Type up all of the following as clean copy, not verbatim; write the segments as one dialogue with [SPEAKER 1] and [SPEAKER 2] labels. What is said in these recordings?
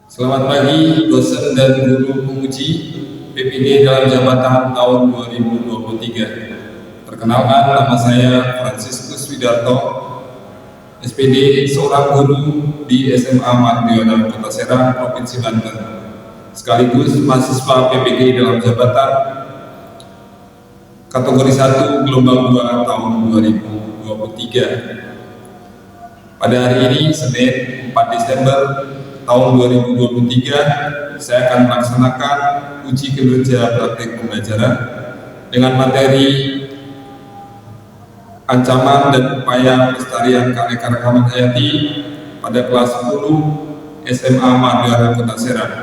[SPEAKER 1] Selamat pagi dosen dan guru penguji PPD dalam jabatan tahun 2023. Perkenalkan, nama saya Franciscus Widarto, SPD, seorang guru di SMA Mardiono Kota Serang, Provinsi Banten, sekaligus mahasiswa PPD dalam jabatan kategori 1 gelombang 2 tahun 2023. Pada hari ini, Senin 4 Desember tahun 2023, saya akan melaksanakan uji kinerja praktik pembelajaran dengan materi ancaman dan upaya pelestarian keanekaragaman hayati pada kelas 10 SMA Mardiono Kota Serang.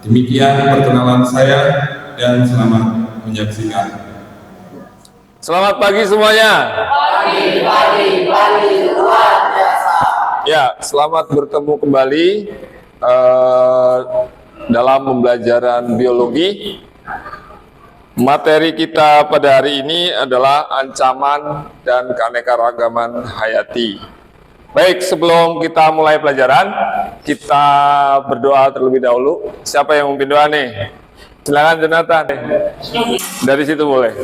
[SPEAKER 1] Demikian perkenalan saya dan selamat menyaksikan.
[SPEAKER 2] Selamat pagi semuanya. Pagi, luar biasa. Ya, selamat bertemu kembali dalam pembelajaran biologi. Materi kita pada hari ini adalah ancaman dan keanekaragaman hayati. Baik, sebelum kita mulai pelajaran, kita berdoa terlebih dahulu. Siapa yang memimpin doa nih? Silakan Jonathan. Dari situ boleh.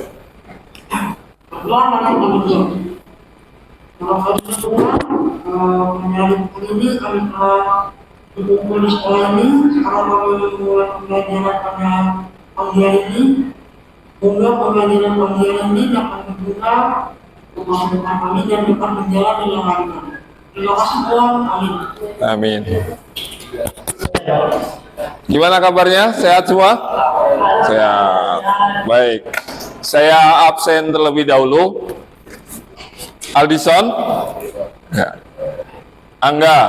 [SPEAKER 3] Menyambut ini kami telah berkumpul di sekolah ini karena memulai pembelajaran pada pagi hari ini. Semoga pembelajaran pagi hari ini dapat membuka masa depan kami dan dapat berjalan dengan lancar. Terima kasih Tuhan, amin.
[SPEAKER 2] Amin. Gimana kabarnya? Sehat semua? Sehat. Baik. Saya absen terlebih dahulu. Aldison? Ya. Angga?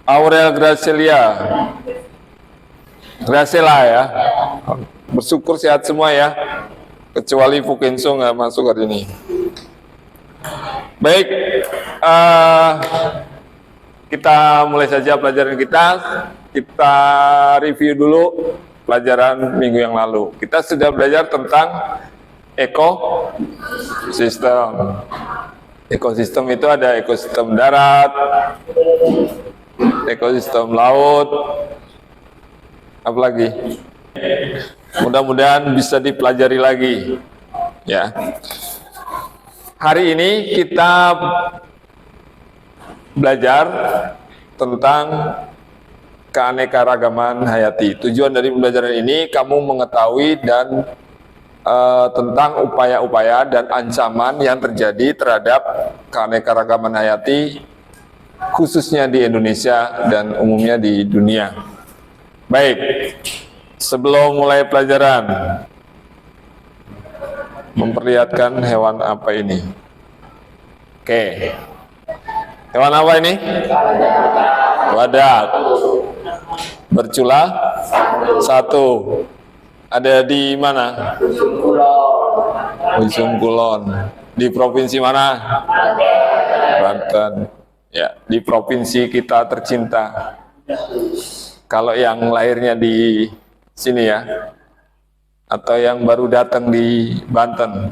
[SPEAKER 2] Aurel Graciela? Graciela ya? Bersyukur sehat semua ya. Kecuali Fukenso nggak masuk hari ini. Baik. Kita mulai saja pelajaran kita. Kita review dulu pelajaran minggu yang lalu. Kita sudah belajar tentang ekosistem. Ekosistem itu ada ekosistem darat, ekosistem laut, apa lagi? Mudah-mudahan bisa dipelajari lagi. Ya. Hari ini kita belajar tentang keanekaragaman hayati. Tujuan dari pembelajaran ini kamu mengetahui dan tentang upaya-upaya dan ancaman yang terjadi terhadap keanekaragaman hayati khususnya di Indonesia dan umumnya di dunia. Baik, sebelum mulai pelajaran, memperlihatkan hewan apa ini? Oke, hewan apa ini? Badak. Bercula? Satu. Ada di mana? Ujung Kulon. Di provinsi mana? Banten. Ya, di provinsi kita tercinta. Kalau yang lahirnya di sini ya, atau yang baru datang di Banten.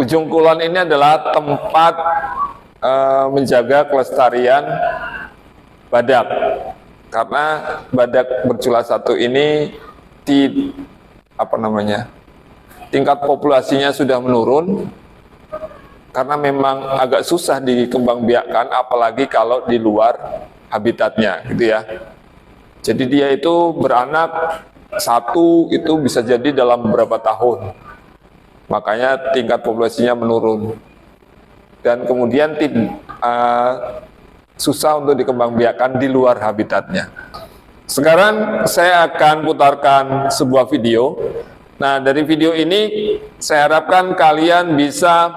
[SPEAKER 2] Ujung Kulon ini adalah tempat menjaga kelestarian badak. Karena badak bercula satu ini tingkat populasinya sudah menurun karena memang agak susah dikembangbiakkan, apalagi kalau di luar habitatnya gitu ya. Jadi dia itu beranak satu itu bisa jadi dalam beberapa tahun, makanya tingkat populasinya menurun dan kemudian susah untuk dikembangbiakkan di luar habitatnya. Sekarang saya akan putarkan sebuah video. Nah, dari video ini saya harapkan kalian bisa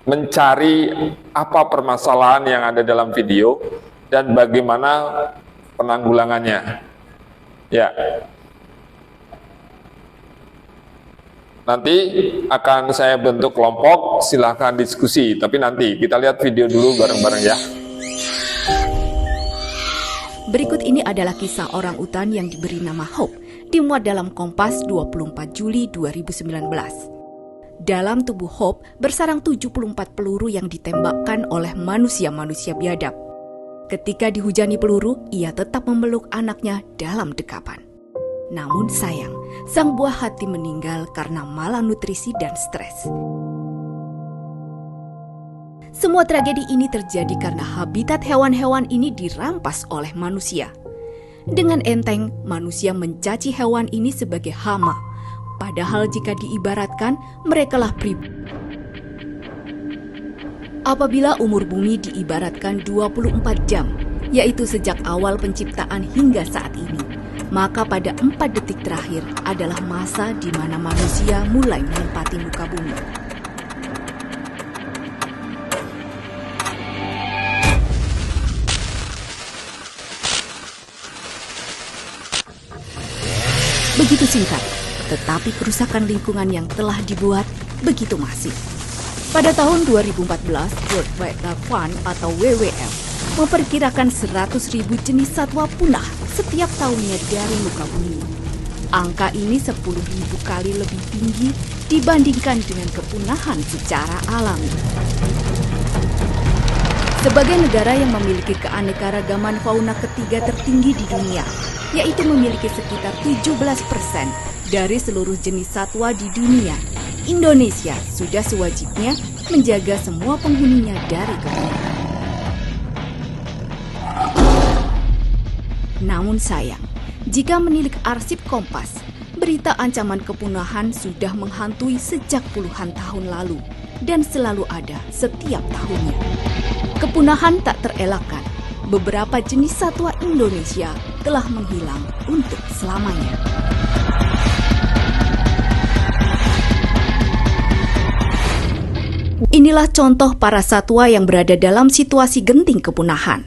[SPEAKER 2] mencari apa permasalahan yang ada dalam video dan bagaimana penanggulangannya. Ya. Nanti akan saya bentuk kelompok, silahkan diskusi. Tapi nanti kita lihat video dulu bareng-bareng ya.
[SPEAKER 4] Berikut ini adalah kisah orang utan yang diberi nama Hope, dimuat dalam Kompas 24 Juli 2019. Dalam tubuh Hope bersarang 74 peluru yang ditembakkan oleh manusia-manusia biadab. Ketika dihujani peluru, ia tetap memeluk anaknya dalam dekapan. Namun sayang, sang buah hati meninggal karena malnutrisi dan stres. Semua tragedi ini terjadi karena habitat hewan-hewan ini dirampas oleh manusia. Dengan enteng, manusia mencaci hewan ini sebagai hama. Padahal jika diibaratkan, merekalah pribumi. Apabila umur bumi diibaratkan 24 jam, yaitu sejak awal penciptaan hingga saat ini, maka pada 4 detik terakhir adalah masa di mana manusia mulai menempati muka bumi. Begitu singkat, tetapi kerusakan lingkungan yang telah dibuat begitu masif. Pada tahun 2014, World Wildlife Fund atau WWF memperkirakan 100.000 jenis satwa punah setiap tahunnya dari muka bumi. Angka ini 10.000 kali lebih tinggi dibandingkan dengan kepunahan secara alami. Sebagai negara yang memiliki keanekaragaman fauna ketiga tertinggi di dunia, yaitu memiliki sekitar 17% dari seluruh jenis satwa di dunia, Indonesia sudah sewajibnya menjaga semua penghuninya dari kepunahan. Namun sayang, jika menilik arsip Kompas, berita ancaman kepunahan sudah menghantui sejak puluhan tahun lalu dan selalu ada setiap tahunnya. Kepunahan tak terelakkan. Beberapa jenis satwa Indonesia telah menghilang untuk selamanya. Inilah contoh para satwa yang berada dalam situasi genting kepunahan.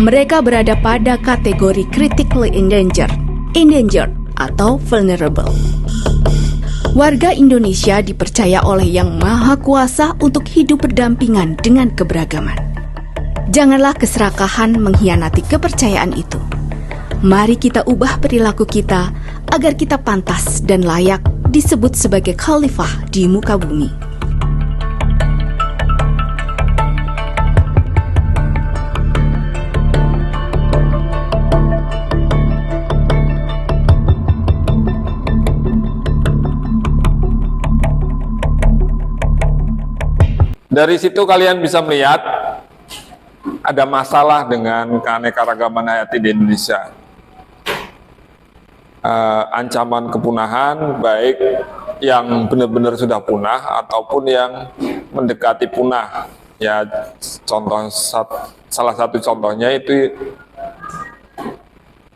[SPEAKER 4] Mereka berada pada kategori critically endangered, atau vulnerable. Warga Indonesia dipercaya oleh Yang Maha Kuasa untuk hidup berdampingan dengan keberagaman. Janganlah keserakahan mengkhianati kepercayaan itu. Mari kita ubah perilaku kita agar kita pantas dan layak disebut sebagai khalifah di muka bumi.
[SPEAKER 2] Dari situ kalian bisa melihat ada masalah dengan keanekaragaman hayati di Indonesia. Ancaman kepunahan baik yang benar-benar sudah punah ataupun yang mendekati punah. Ya, salah satu contohnya itu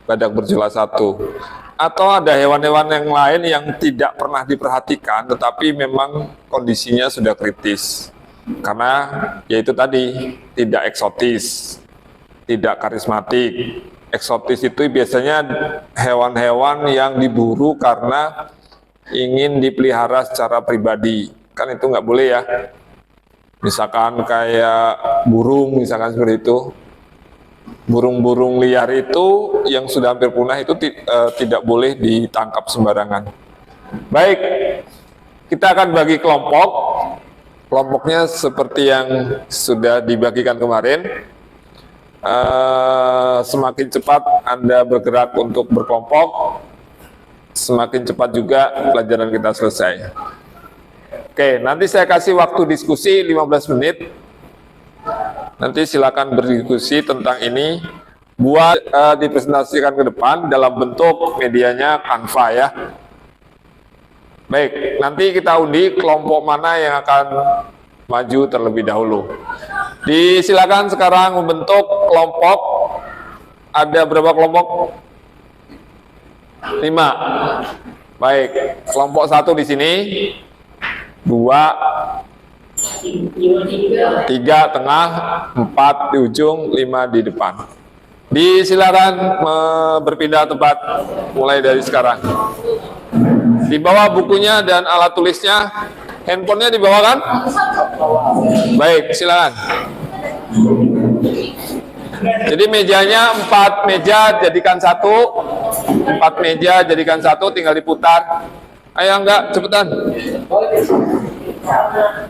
[SPEAKER 2] badak berjula 1. Atau ada hewan-hewan yang lain yang tidak pernah diperhatikan tetapi memang kondisinya sudah kritis. Karena yaitu tadi tidak eksotis, tidak karismatik. Eksotis itu biasanya hewan-hewan yang diburu karena ingin dipelihara secara pribadi. Kan itu nggak boleh ya. Misalkan kayak burung, misalkan seperti itu. Burung-burung liar itu yang sudah hampir punah itu tidak boleh ditangkap sembarangan. Baik, kita akan bagi kelompok. Kelompoknya seperti yang sudah dibagikan kemarin. Semakin cepat Anda bergerak untuk berkelompok, semakin cepat juga pelajaran kita selesai. Oke, nanti saya kasih waktu diskusi 15 menit. Nanti silakan berdiskusi tentang ini. Buat dipresentasikan ke depan dalam bentuk medianya Canva ya. Baik, nanti kita undi kelompok mana yang akan maju terlebih dahulu. Disilakan sekarang membentuk kelompok. Ada berapa kelompok? 5. Baik, kelompok 1 di sini. 2, 3 tengah, 4 di ujung, 5 di depan. Disilakan berpindah tempat mulai dari sekarang. Di bawah bukunya dan alat tulisnya, handphonenya dibawa kan? Baik, silakan. Jadi mejanya 4 meja jadikan 1, 4 meja jadikan 1, tinggal diputar. Ayo enggak, cepetan.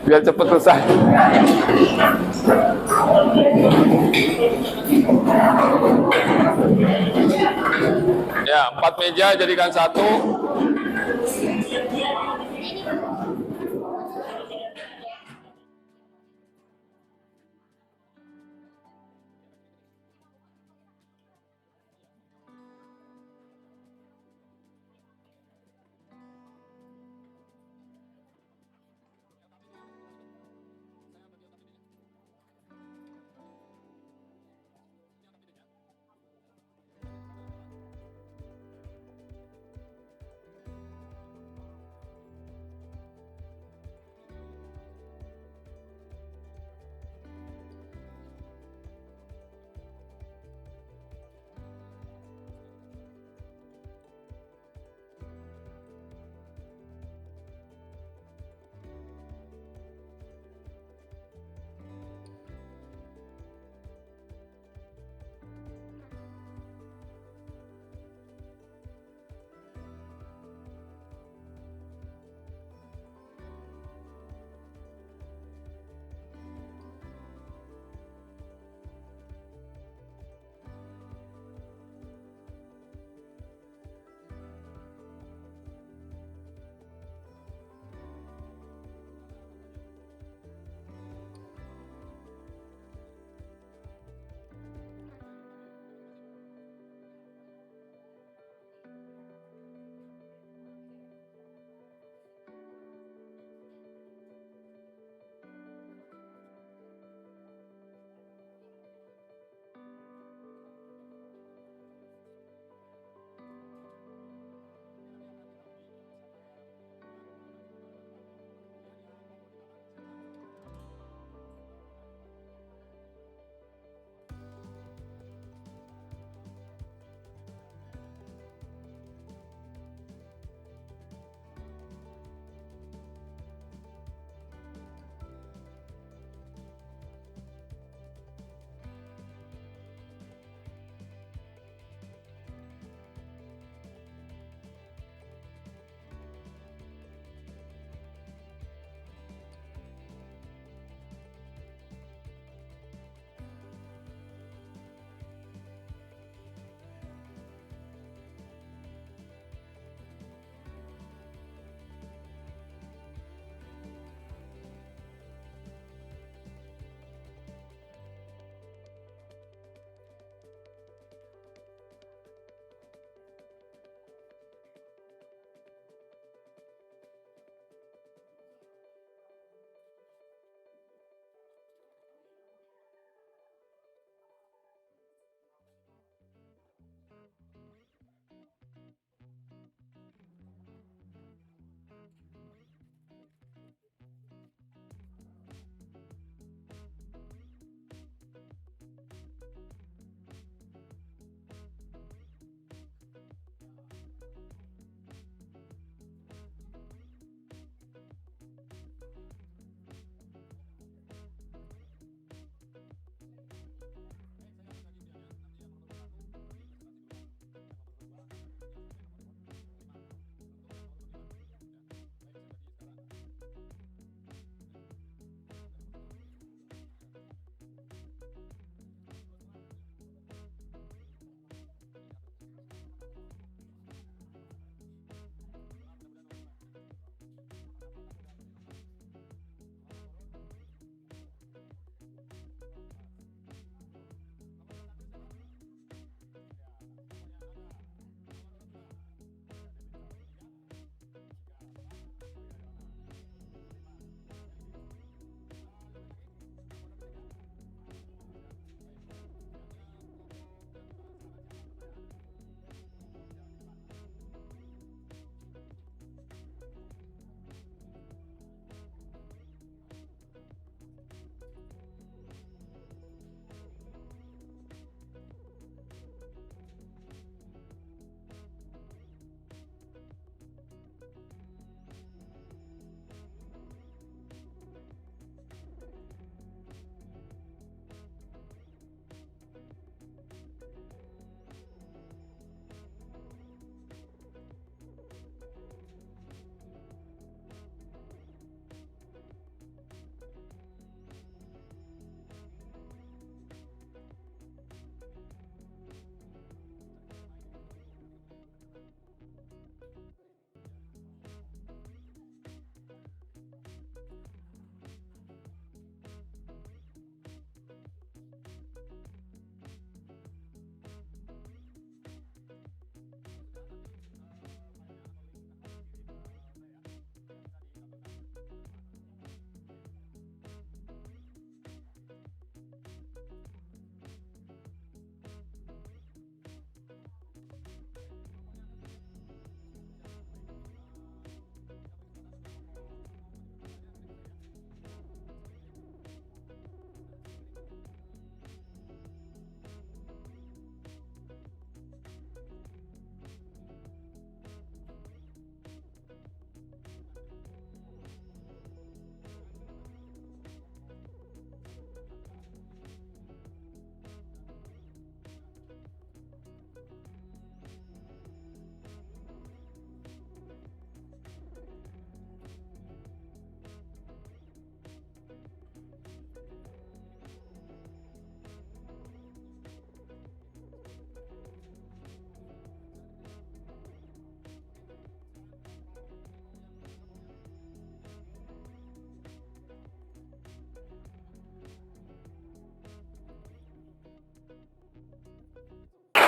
[SPEAKER 2] Biar cepat selesai. Ya, 4 meja jadikan satu.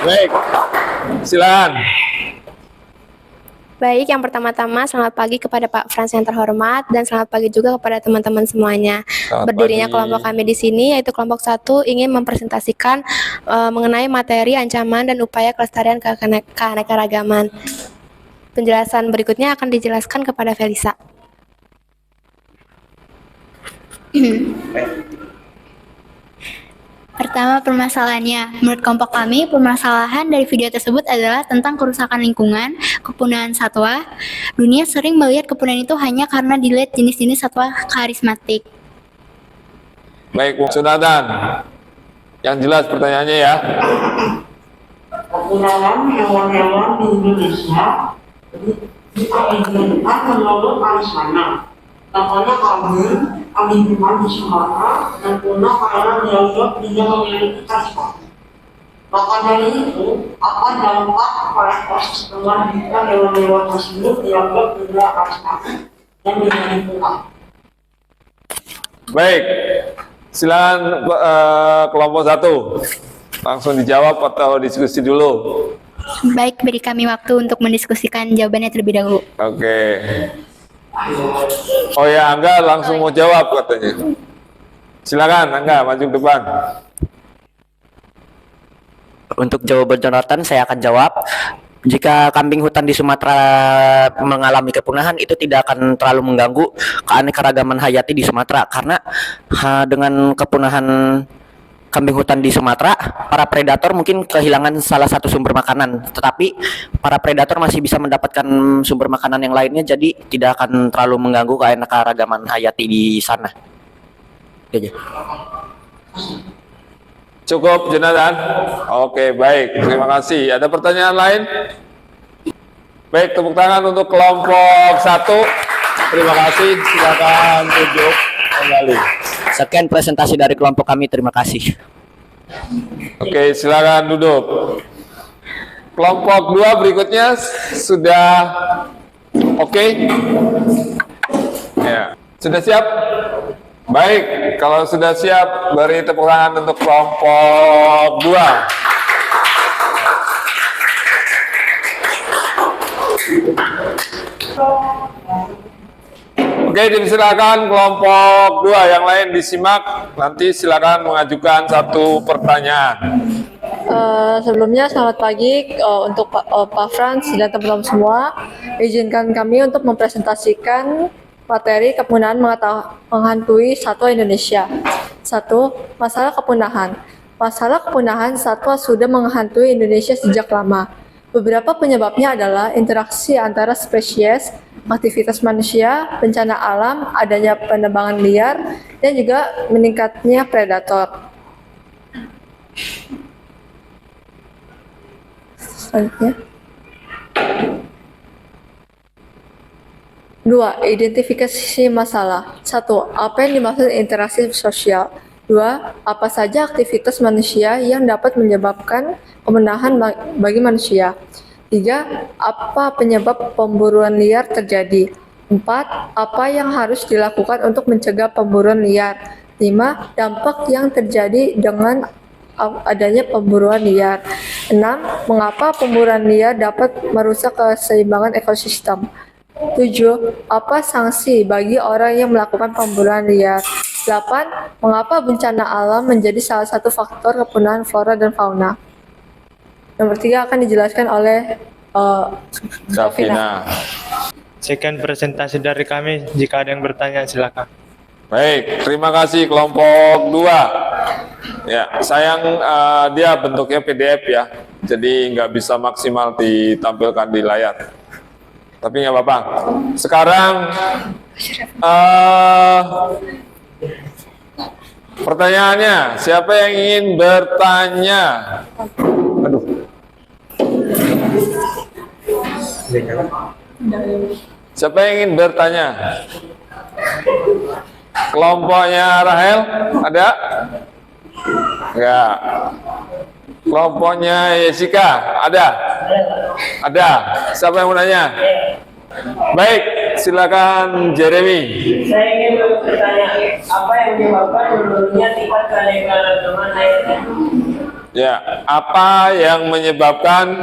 [SPEAKER 2] Baik, silakan.
[SPEAKER 5] Baik, yang pertama-tama selamat pagi kepada Pak Frans yang terhormat dan selamat pagi juga kepada teman-teman semuanya.
[SPEAKER 2] Selamat
[SPEAKER 5] Berdirinya
[SPEAKER 2] pagi.
[SPEAKER 5] kelompok kami di sini yaitu kelompok 1 ingin mempresentasikan mengenai materi ancaman dan upaya kelestarian keanekaragaman. Penjelasan berikutnya akan dijelaskan kepada Felisa.
[SPEAKER 6] Pertama, permasalahannya. Menurut kelompok kami, permasalahan dari video tersebut adalah tentang kerusakan lingkungan, kepunahan satwa. Dunia sering melihat kepunahan itu hanya karena dilihat jenis-jenis satwa karismatik.
[SPEAKER 2] Baik, Bung Sunatan. Yang jelas pertanyaannya ya.
[SPEAKER 3] Kepunahan hewan-hewan di Indonesia diizinkan menurut karismana. Contohnya kambing hutan di Sumatera dan punah karena dianggap tidak memiliki karismatik. Maka dari itu, apa dampak pada ekosistem jika hewan-hewan tersebut dianggap tidak karismatik dan menjadi punah?
[SPEAKER 2] Baik, silakan kelompok 1. Langsung dijawab atau diskusi dulu?
[SPEAKER 6] Baik, beri kami waktu untuk mendiskusikan jawabannya terlebih dahulu.
[SPEAKER 2] Oke. Oh ya, Angga langsung mau jawab katanya. Silakan Angga, maju ke depan.
[SPEAKER 7] Untuk jawaban Jonathan, saya akan jawab. Jika kambing hutan di Sumatera mengalami kepunahan, itu tidak akan terlalu mengganggu keanekaragaman hayati di Sumatera. Karena dengan kepunahan kambing hutan di Sumatera, para predator mungkin kehilangan salah satu sumber makanan. Tetapi para predator masih bisa mendapatkan sumber makanan yang lainnya, jadi tidak akan terlalu mengganggu keanekaragaman hayati di sana. Oke.
[SPEAKER 2] Cukup, Jonathan? Oke, baik. Terima kasih. Ada pertanyaan lain? Baik, tepuk tangan untuk kelompok 1. Terima kasih. Silakan duduk kembali.
[SPEAKER 7] Sekian presentasi dari kelompok kami. Terima kasih.
[SPEAKER 2] Oke, silakan duduk. Kelompok 2 berikutnya sudah oke? Ya, sudah siap? Baik, kalau sudah siap, beri tepuk tangan untuk kelompok 2. Oke, dipersilakan kelompok 2 yang lain disimak. Nanti silakan mengajukan satu pertanyaan.
[SPEAKER 8] Sebelumnya selamat pagi untuk Pak Frans dan teman-teman semua. Izinkan kami untuk mempresentasikan materi kepunahan menghantui satwa Indonesia. 1. Masalah kepunahan. Masalah kepunahan satwa sudah menghantui Indonesia sejak lama. Beberapa penyebabnya adalah interaksi antara spesies, aktivitas manusia, bencana alam, adanya penebangan liar, dan juga meningkatnya predator. Selanjutnya. 2. Identifikasi masalah. 1. Apa yang dimaksud interaksi sosial? 2. Apa saja aktivitas manusia yang dapat menyebabkan kepunahan bagi manusia? 3. Apa penyebab pemburuan liar terjadi? 4. Apa yang harus dilakukan untuk mencegah pemburuan liar? 5. Dampak yang terjadi dengan adanya pemburuan liar. 6. Mengapa pemburuan liar dapat merusak keseimbangan ekosistem? 7. Apa sanksi bagi orang yang melakukan pemburuan liar? 8. Mengapa bencana alam menjadi salah satu faktor kepunahan flora dan fauna? Nomor 3 akan dijelaskan oleh
[SPEAKER 2] Davina.
[SPEAKER 9] Sekian presentasi dari kami. Jika ada yang bertanya, silakan.
[SPEAKER 2] Baik, terima kasih kelompok 2. Ya, sayang dia bentuknya PDF ya, jadi nggak bisa maksimal ditampilkan di layar. Tapi nggak apa-apa. Sekarang pertanyaannya, siapa yang ingin bertanya? Aduh. Siapa yang ingin bertanya? Kelompoknya Rahel ada? Enggak. Kelompoknya Jessica ada? Ada. Siapa yang mau nanya? Baik, silakan Jeremy.
[SPEAKER 10] Saya ingin bertanya, apa yang menyebabkan menurunnya tingkat keanekaragaman hayati?
[SPEAKER 2] Ya, apa yang menyebabkan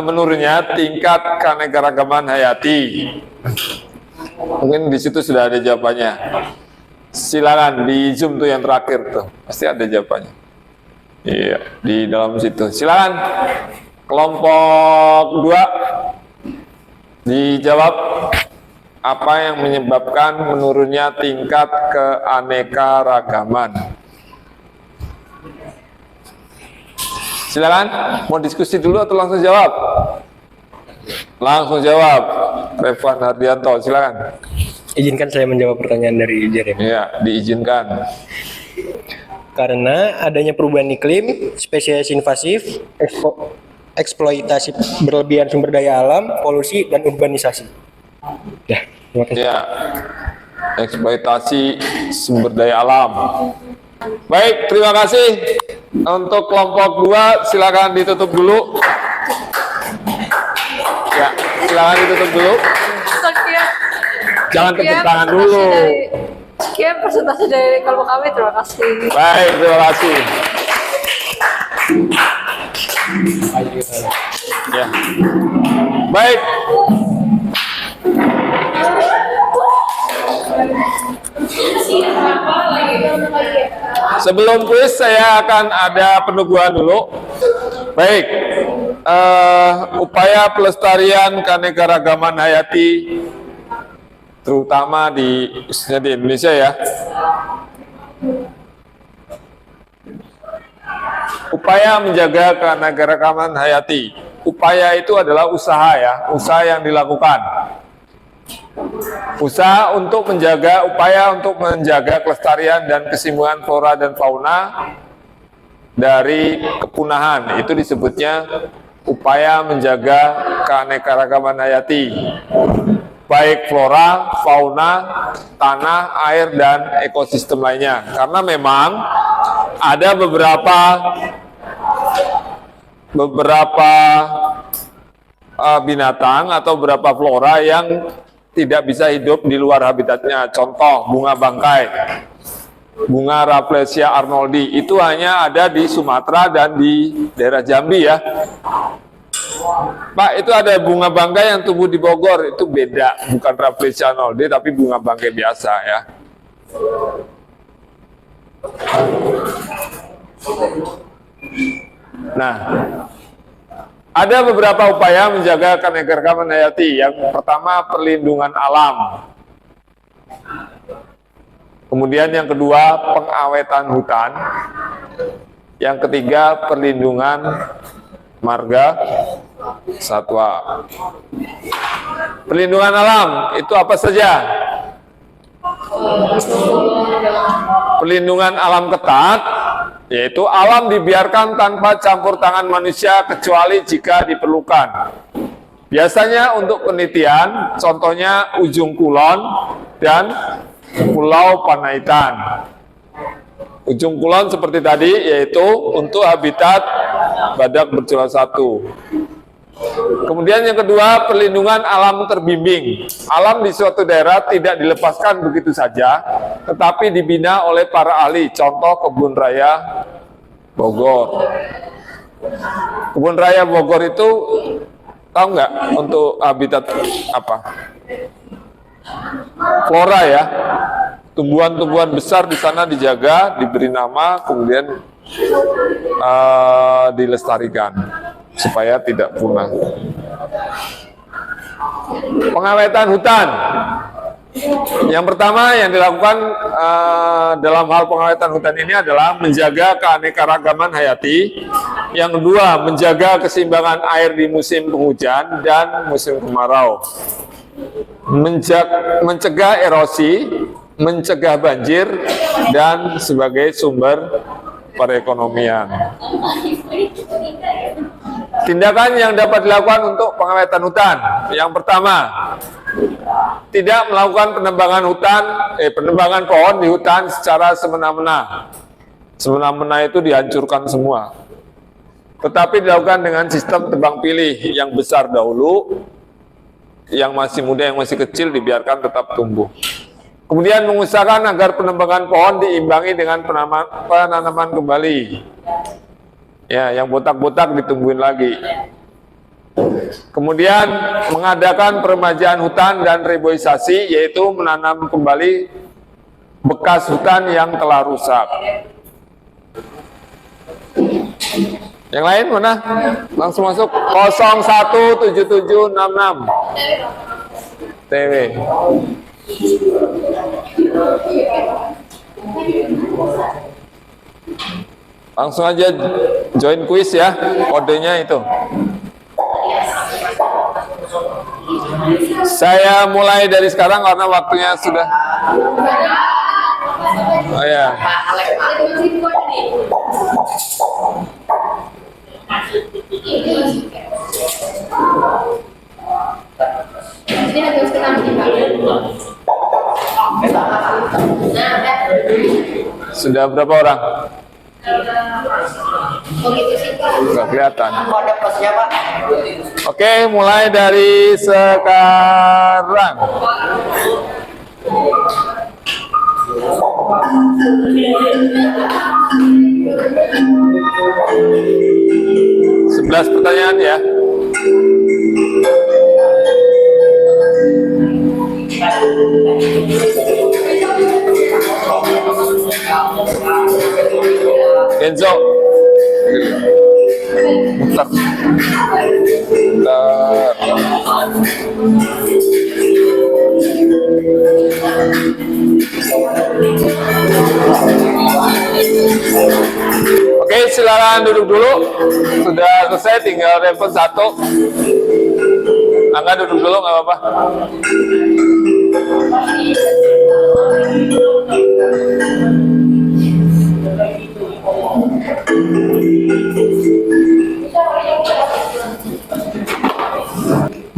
[SPEAKER 2] menurunnya tingkat keanekaragaman hayati? Mungkin di situ sudah ada jawabannya. Silakan di Zoom tuh yang terakhir tuh, pasti ada jawabannya. Iya, di dalam situ. Silakan kelompok 2 dijawab apa yang menyebabkan menurunnya tingkat keanekaragaman. Silakan, mau diskusi dulu atau langsung jawab? Langsung jawab. Revan Hardianto, silakan.
[SPEAKER 10] Izinkan saya menjawab pertanyaan dari Jeremy.
[SPEAKER 2] Iya, diizinkan.
[SPEAKER 10] Karena adanya perubahan iklim, spesies invasif, eksploitasi berlebihan sumber daya alam, polusi, dan urbanisasi. Ya, terima kasih.
[SPEAKER 2] Ya, eksploitasi sumber daya alam. Baik, terima kasih. Untuk kelompok 2, silakan ditutup dulu. Ya, silakan ditutup dulu. Jangan tepuk tangan dulu.
[SPEAKER 8] Sekian presentasi dari kelompok kami, terima kasih.
[SPEAKER 2] Baik, terima kasih. Ya. Baik. Sebelum kuis saya akan ada peneguhan dulu. Baik. Upaya pelestarian keanekaragaman hayati terutama khususnya di Indonesia ya. Upaya menjaga keanekaragaman hayati. Upaya itu adalah usaha ya, usaha yang dilakukan. Upaya untuk menjaga kelestarian dan keseimbangan flora dan fauna dari kepunahan. Itu disebutnya upaya menjaga keanekaragaman hayati. Baik flora, fauna, tanah, air, dan ekosistem lainnya. Karena memang ada beberapa binatang atau beberapa flora yang tidak bisa hidup di luar habitatnya. Contoh, bunga bangkai, bunga Rafflesia arnoldi, itu hanya ada di Sumatera dan di daerah Jambi ya. Pak, itu ada bunga bangkai yang tumbuh di Bogor, itu beda, bukan Rafflesia arnoldi tapi bunga bangkai biasa ya. Nah, ada beberapa upaya menjaga keanekaragaman hayati. Yang pertama, perlindungan alam. Kemudian yang kedua, pengawetan hutan. Yang ketiga, perlindungan marga satwa. Perlindungan alam itu apa saja? Perlindungan alam ketat, yaitu alam dibiarkan tanpa campur tangan manusia kecuali jika diperlukan. Biasanya untuk penelitian, contohnya Ujung Kulon dan Pulau Panaitan. Ujung Kulon seperti tadi, yaitu untuk habitat badak bercula satu. Kemudian yang kedua, perlindungan alam terbimbing. Alam di suatu daerah tidak dilepaskan begitu saja, tetapi dibina oleh para ahli. Contoh Kebun Raya Bogor. Kebun Raya Bogor itu tahu nggak untuk habitat apa? Flora ya. Tumbuhan-tumbuhan besar di sana dijaga, diberi nama, kemudian dilestarikan supaya tidak punah. Pengawetan hutan. Yang pertama yang dilakukan dalam hal pengawetan hutan ini adalah menjaga keanekaragaman hayati. Yang kedua, menjaga keseimbangan air di musim penghujan dan musim kemarau. Mencegah erosi, mencegah banjir, dan sebagai sumber perekonomian. Tindakan yang dapat dilakukan untuk pengawetan hutan. Yang pertama, tidak melakukan penebangan pohon di hutan secara semena-mena. Semena-mena itu dihancurkan semua. Tetapi dilakukan dengan sistem tebang pilih, yang besar dahulu, yang masih muda, yang masih kecil dibiarkan tetap tumbuh. Kemudian mengusahakan agar penebangan pohon diimbangi dengan penanaman kembali. Ya, yang botak-botak ditungguin lagi. Kemudian mengadakan peremajaan hutan dan reboisasi, yaitu menanam kembali bekas hutan yang telah rusak. Yang lain mana? Langsung masuk. 017766 TW. Langsung aja join quiz ya, kodenya itu. Saya mulai dari sekarang karena waktunya sudah. Oh ya. Sudah berapa orang? Nggak kelihatan. Oke, mulai dari sekarang. Sebelas pertanyaan ya. Enzo. Bentar. Oke, silakan duduk dulu. Sudah selesai, tinggal telepon satu. Angga duduk dulu, nggak apa-apa.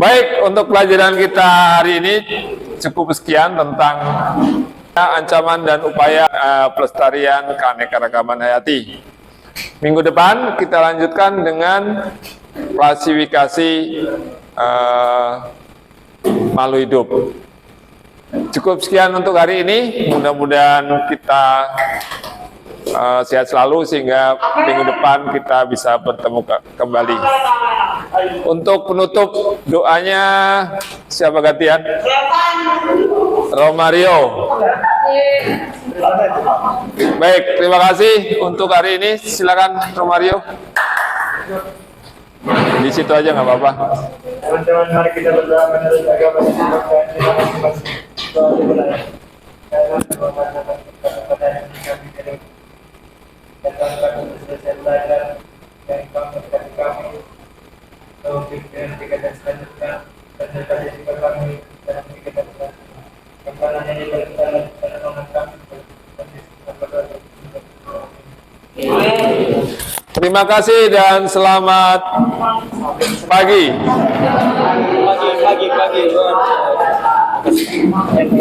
[SPEAKER 2] Baik, untuk pelajaran kita hari ini cukup sekian tentang ancaman dan upaya pelestarian keanekaragaman hayati. Minggu depan kita lanjutkan dengan klasifikasi makhluk hidup. Cukup sekian untuk hari ini. Mudah-mudahan kita sehat selalu sehingga minggu depan kita bisa bertemu kembali. Untuk penutup doanya siapa gantian? Romario. Baik, terima kasih untuk hari ini. Silakan Romario. Di situ aja nggak apa-apa.
[SPEAKER 9] Teman-teman, mari kita berdoa menurut agama
[SPEAKER 2] Terima kasih dan selamat pagi.
[SPEAKER 10] Pagi.